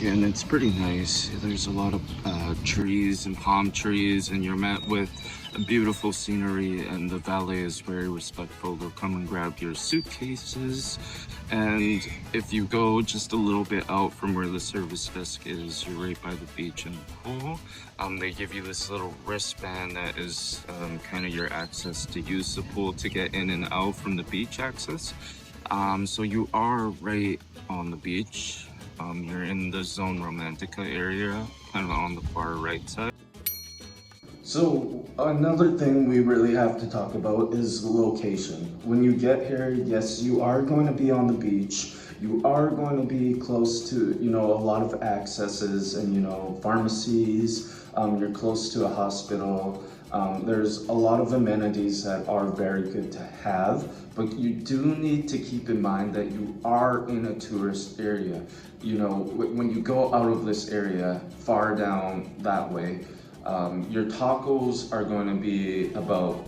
and it's pretty nice. There's a lot of trees and palm trees, and you're met with a beautiful scenery, and the valet is very respectful. They'll come and grab your suitcases, and if you go just a little bit out from where the service desk is, you're right by the beach and the pool. They give you this little wristband that is kind of your access to use the pool to get in and out from the beach access. So you are right on the beach. You're in the Zone Romantica area, kind of on the far right side. So another thing we really have to talk about is the location. When you get here, yes, you are going to be on the beach. You are going to be close to, a lot of accesses and, pharmacies. You're close to a hospital. There's a lot of amenities that are very good to have, but you do need to keep in mind that you are in a tourist area. When you go out of this area, far down that way, your tacos are going to be about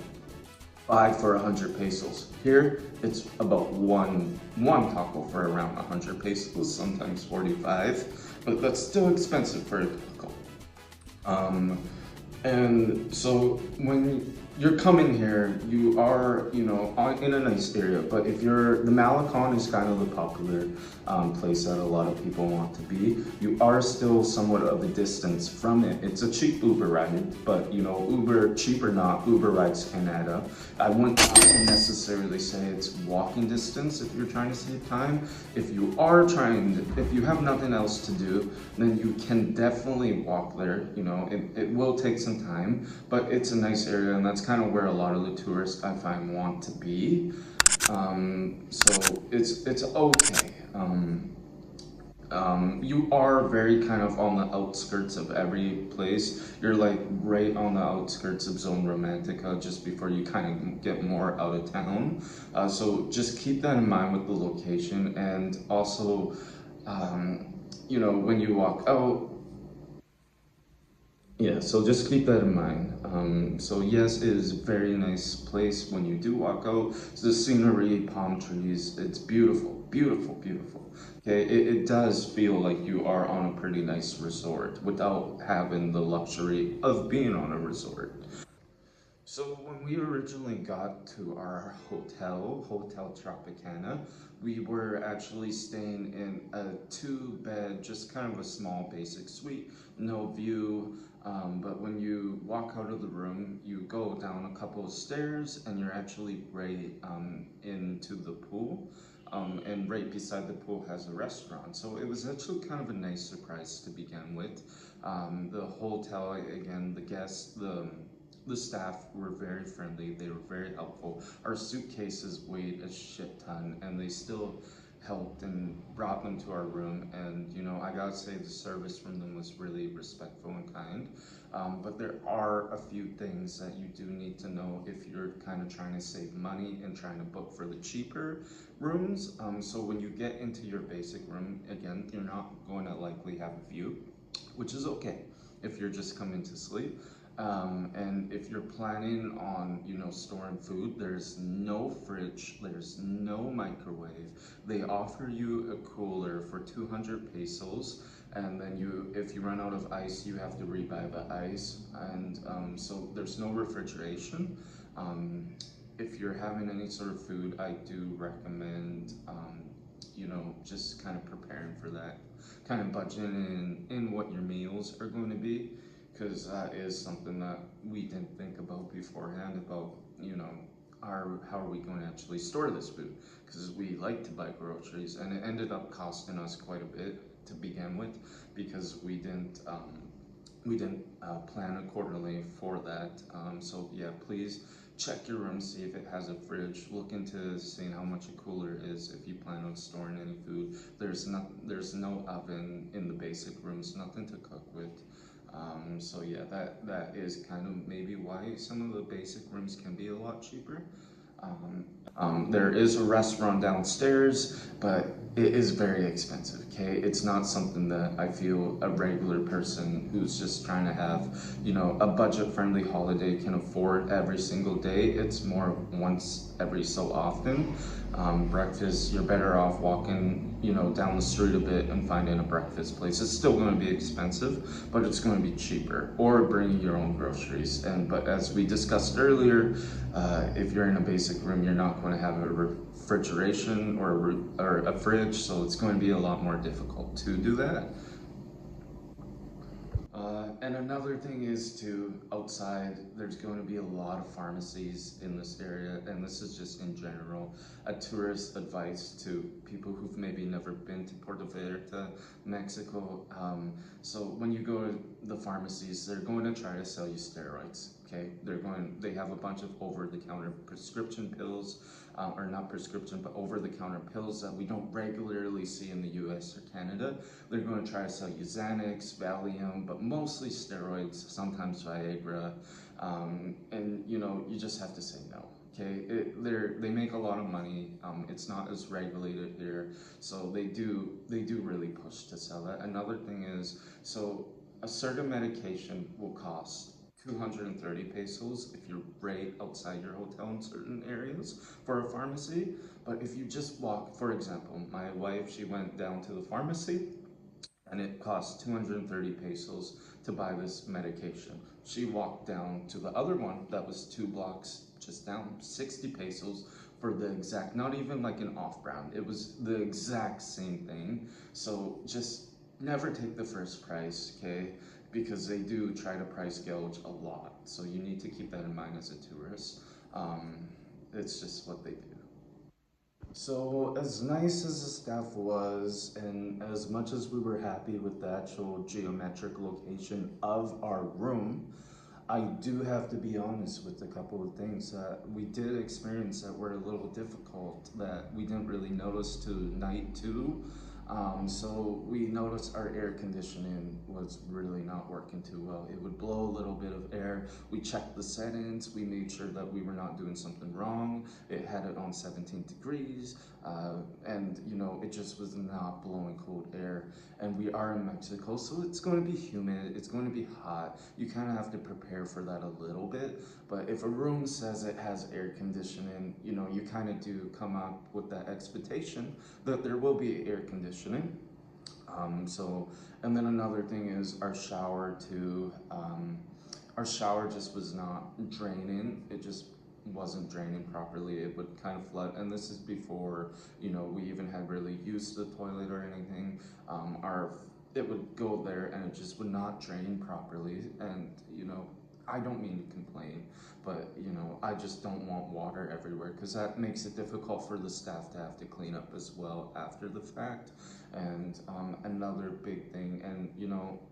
5 for 100 pesos. Here, it's about one taco for around 100 pesos, sometimes 45, but that's still expensive for a taco. And so when you're coming here, you are, in a nice area, but if the Malecon is kind of the popular place that a lot of people want to be, you are still somewhat of a distance from it. It's a cheap Uber ride, but Uber, cheap or not, Uber rides can add up. I wouldn't necessarily say it's walking distance if you're trying to save time. If you have nothing else to do, then you can definitely walk there. It will take some time, but it's a nice area, and that's kind of where a lot of the tourists I find want to be. So it's okay. You are very kind of on the outskirts of every place. You're like right on the outskirts of Zone Romantica just before you kind of get more out of town. So just keep that in mind with the location, and also, when you walk out, yeah, so just keep that in mind. So yes, it is a very nice place when you do walk out. The scenery, palm trees, it's beautiful, beautiful, beautiful. Okay, it does feel like you are on a pretty nice resort without having the luxury of being on a resort. So when we originally got to our Hotel Tropicana, we were actually staying in a 2-bed, just kind of a small basic suite, no view. But when you walk out of the room, you go down a couple of stairs and you're actually right into the pool. And right beside the pool has a restaurant. So it was actually kind of a nice surprise to begin with. The hotel, again, the guests, the staff were very friendly. They were very helpful. Our suitcases weighed a shit ton, and they still helped and brought them to our room. And I gotta say, the service from them was really respectful and kind. But there are a few things that you do need to know if you're kind of trying to save money and trying to book for the cheaper rooms. So when you get into your basic room, again, you're not going to likely have a view, which is okay if you're just coming to sleep. And if you're planning on, storing food, there's no fridge, there's no microwave. They offer you a cooler for 200 pesos, and then if you run out of ice, you have to rebuy the ice. And so there's no refrigeration. If you're having any sort of food, I do recommend, just kind of preparing for that, kind of budgeting in what your meals are going to be, because that is something that we didn't think about beforehand about, how are we going to actually store this food, because we like to buy groceries, and it ended up costing us quite a bit to begin with, because we didn't plan accordingly for that. So yeah, please check your room, see if it has a fridge, look into seeing how much a cooler is if you plan on storing any food. There's no oven in the basic rooms, nothing to cook with. So yeah, that is kind of maybe why some of the basic rooms can be a lot cheaper. There is a restaurant downstairs, but it is very expensive, okay? It's not something that I feel a regular person who's just trying to have, a budget-friendly holiday can afford every single day. It's more once every so often. Breakfast, you're better off walking, down the street a bit and finding a breakfast place. It's still going to be expensive, but it's going to be cheaper. Or bringing your own groceries. But as we discussed earlier, if you're in a basic room, you're not going to have a refrigeration or a fridge, so it's going to be a lot more difficult to do that. And another thing is outside, there's going to be a lot of pharmacies in this area, and this is just in general a tourist advice to people who've maybe never been to Puerto Vallarta, Mexico. So when you go to the pharmacies, they're going to try to sell you steroids. Okay, they have a bunch of over-the-counter prescription pills, or not prescription, but over-the-counter pills that we don't regularly see in the US or Canada. They're going to try to sell you Xanax, Valium, but mostly steroids, sometimes Viagra, and you just have to say no. Okay, they make a lot of money. It's not as regulated here, so they do really push to sell it. Another thing is, so a certain medication will cost 230 pesos if you're right outside your hotel in certain areas for a pharmacy. But if you just walk, for example, my wife, she went down to the pharmacy and it cost 230 pesos to buy this medication. She walked down to the other one that was 2 blocks just down, 60 pesos for the exact, not even like an off brand, it was the exact same thing. So just never take the first price, okay? Because they do try to price gouge a lot. So you need to keep that in mind as a tourist. It's just what they do. So, as nice as the staff was, and as much as we were happy with the actual geometric location of our room, I do have to be honest with a couple of things that we did experience that were a little difficult that we didn't really notice to night two. So we noticed our air conditioning was really not working too well. It would blow a little bit of air. We checked the settings. We made sure that we were not doing something wrong. It had it on 17 degrees, and it just was not blowing cold air. And we are in Mexico, so it's going to be humid. It's going to be hot. You kind of have to prepare for that a little bit. But if a room says it has air conditioning, you kind of do come up with that expectation that there will be air conditioning. And then another thing is our shower too. Our shower just was not draining. It just wasn't draining properly. It would kind of flood, and this is before we even had really used the toilet or anything. It would go there and it just would not drain properly, and I don't mean to complain, but I just don't want water everywhere because that makes it difficult for the staff to have to clean up as well after the fact. And another big thing, and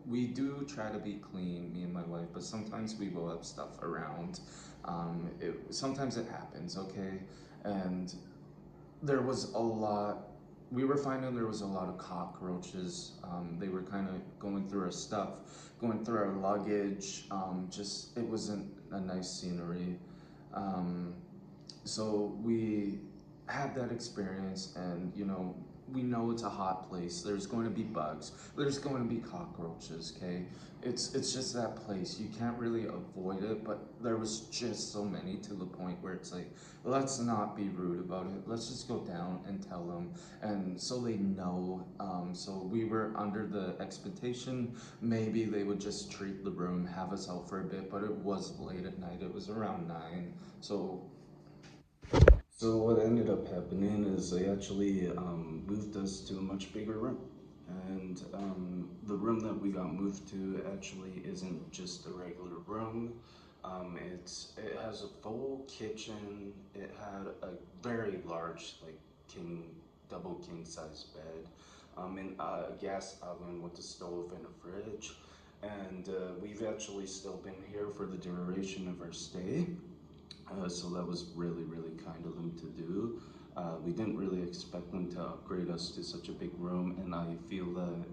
we do try to be clean, me and my wife, but sometimes we will have stuff around. Sometimes it happens, okay? And there was a lot, we were finding there was a lot of cockroaches. They were kind of going through our stuff, going through our luggage. It wasn't a nice scenery. So we had that experience, and we know it's a hot place. There's going to be bugs. There's going to be cockroaches. Okay, it's just that place. You can't really avoid it, but there was just so many to the point where it's like, let's not be rude about it. Let's just go down and tell them, and so they know. So we were under the expectation maybe they would just treat the room, have us out for a bit, but it was late at night. It was around 9, so what ended up happening is they actually moved us to a much bigger room. And the room that we got moved to actually isn't just a regular room. It has a full kitchen. It had a very large, like double king size bed, and a gas oven with a stove and a fridge. And we've actually still been here for the duration of our stay. So that was really, really kind of them to do. We didn't really expect them to upgrade us to such a big room, and I feel that,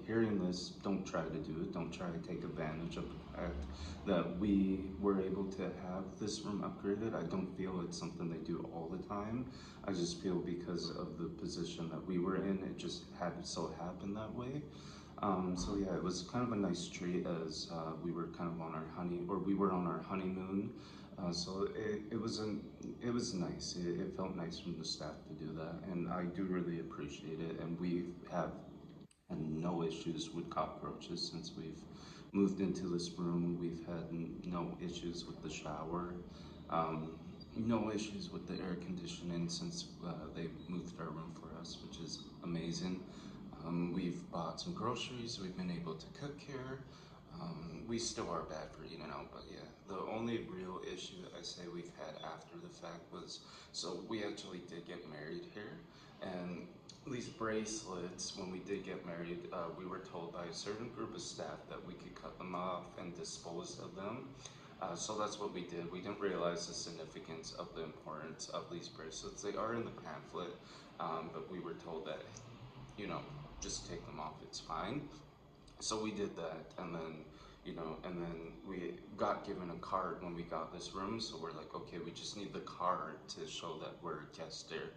hearing this, don't try to do it. Don't try to take advantage of the fact that we were able to have this room upgraded. I don't feel it's something they do all the time. I just feel because of the position that we were in, it just had so happen that way. So yeah, it was kind of a nice treat as we were on our honeymoon It was nice. It felt nice from the staff to do that, and I do really appreciate it. And we have had no issues with cockroaches since we've moved into this room. We've had no issues with the shower, no issues with the air conditioning since they moved our room for us, which is amazing. We've bought some groceries. We've been able to cook here. We still are bad for eating out, but yeah, the only real issue I say we've had after the fact was, so we actually did get married here, and these bracelets, when we did get married, we were told by a certain group of staff that we could cut them off and dispose of them. So that's what we did. We didn't realize the significance of the importance of these bracelets. They are in the pamphlet, but we were told that, you know, just take them off, it's fine. So we did that, and then, and then we got given a card when we got this room. So we're like, okay, we just need the card to show that we're a guest here.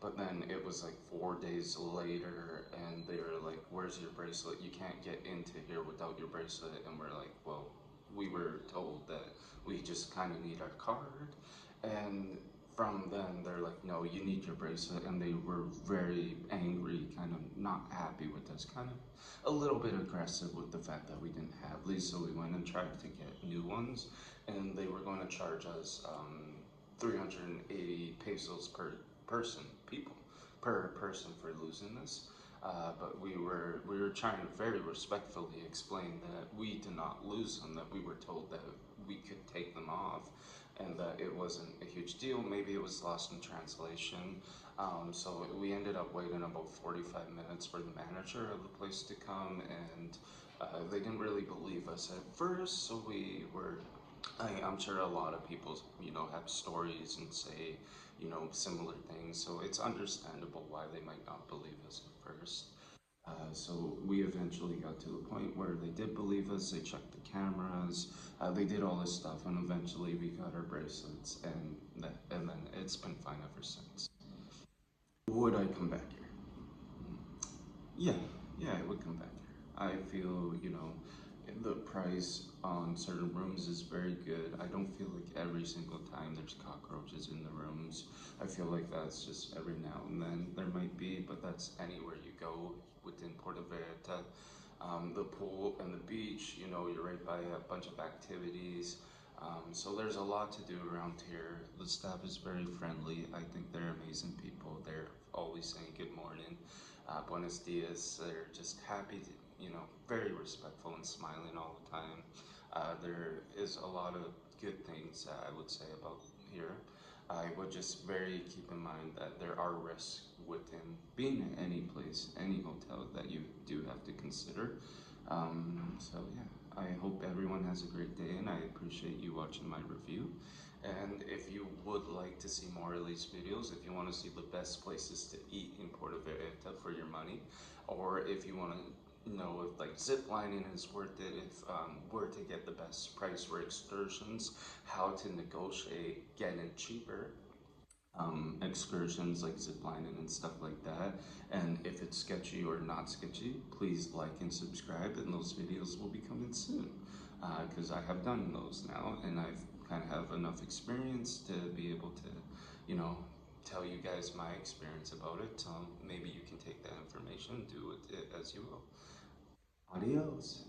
But then it was like 4 days later, and they were like, where's your bracelet? You can't get into here without your bracelet. And we're like, well, we were told that we just kind of need our card. And from then, they're like, no, you need your bracelet. And they were very angry, kind of not happy with us, kind of a little bit aggressive with the fact that we didn't have these. So we went and tried to get new ones, and they were going to charge us 380 pesos per person, people, per person for losing this. But we were trying to very respectfully explain that we did not lose them, that we were told that we could take them off, and that it wasn't a huge deal. Maybe it was lost in translation. So we ended up waiting about 45 minutes for the manager of the place to come, and they didn't really believe us at first. So we were I'm sure a lot of people, have stories and say, similar things. So it's understandable why they might not believe us at first. So we eventually got to a point where they did believe us. They checked the cameras. They did all this stuff, and eventually we got our bracelets, and then it's been fine ever since. Would I come back here? Yeah, yeah, I would come back here. I feel, the price on certain rooms is very good. I don't feel like every single time there's cockroaches in the rooms. I feel like that's just every now and then there might be, but that's anywhere you go within Puerto Vallarta. The pool and the beach, you're right by a bunch of activities. So there's a lot to do around here. The staff is very friendly. I think they're amazing people. They're always saying good morning, buenos dias. They're just happy, very respectful and smiling all the time. There is a lot of good things I would say about here. I would just very keep in mind that there are risks within being in any place, any hotel that you do have to consider. So yeah, I hope everyone has a great day, and I appreciate you watching my review. And if you would like to see more of these videos, if you want to see the best places to eat in Puerto Vallarta for your money, or if you want to know if like zip lining is worth it, if where to get the best price for excursions, how to negotiate getting cheaper excursions like ziplining and stuff like that, and if it's sketchy or not sketchy, please like and subscribe, and those videos will be coming soon, because I have done those now, and I've kind of have enough experience to be able to, tell you guys my experience about it. Maybe you can take that information and do with it as you will. Adios.